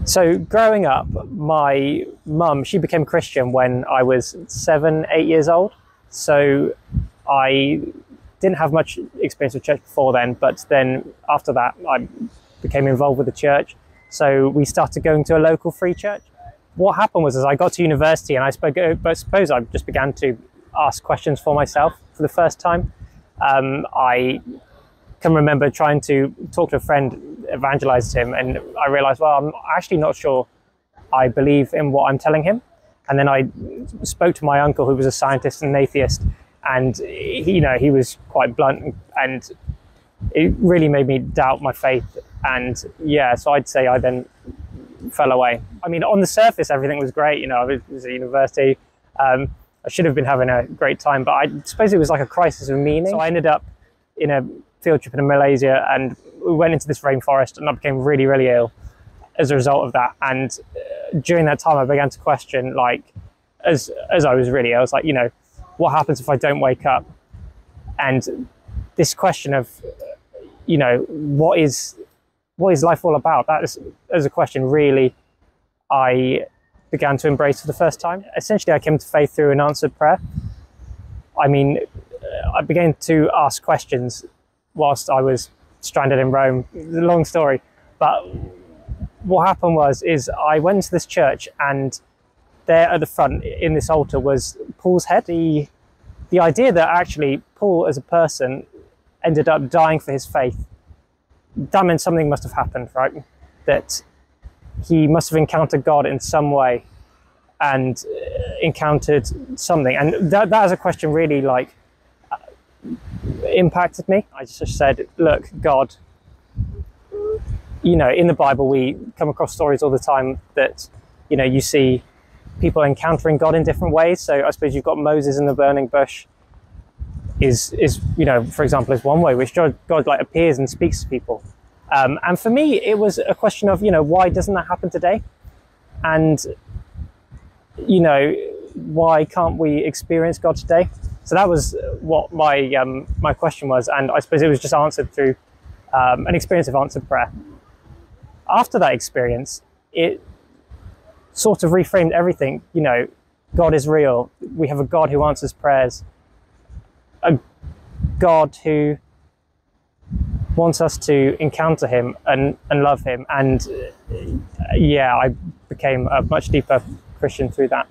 So growing up, my mum, she became Christian when I was 7, 8 years old. So I didn't have much experience with church before then, but then after that, I became involved with the church. So we started going to a local free church. What happened was, as I got to university and I suppose I just began to ask questions for myself for the first time. I can remember trying to talk to a friend, evangelize him, and I realized, well, I'm actually not sure I believe in what I'm telling him. And then I spoke to my uncle, who was a scientist and an atheist, and he was quite blunt, and it really made me doubt my faith. And yeah, so I'd say I then fell away. I mean, on the surface, everything was great. I was at university. I should have been having a great time, but I suppose it was like a crisis of meaning. So I ended up in a field trip in Malaysia, and we went into this rainforest, and I became really, really ill as a result of that. And during that time, I began to question, like, as I was really ill, I was like, what happens if I don't wake up? And this question of, what is life all about? That is a question really I began to embrace for the first time. Essentially, I came to faith through an answered prayer. I mean, I began to ask questions whilst I was stranded in Rome. It's a long story, but what happened is I went to this church, and there at the front in this altar was Paul's head. The idea that actually Paul as a person ended up dying for his faith, that meant something must have happened, right? That he must have encountered God in some way and encountered something. And that is a question really impacted me. I just said, look, God, in the Bible, we come across stories all the time that, you see people encountering God in different ways. So I suppose you've got Moses in the burning bush is for example, is one way which God appears and speaks to people. And for me, it was a question of, why doesn't that happen today? And, why can't we experience God today? So that was what my question was. And I suppose it was just answered through an experience of answered prayer. After that experience, it sort of reframed everything. God is real. We have a God who answers prayers, a God who wants us to encounter him and love him. And I became a much deeper Christian through that.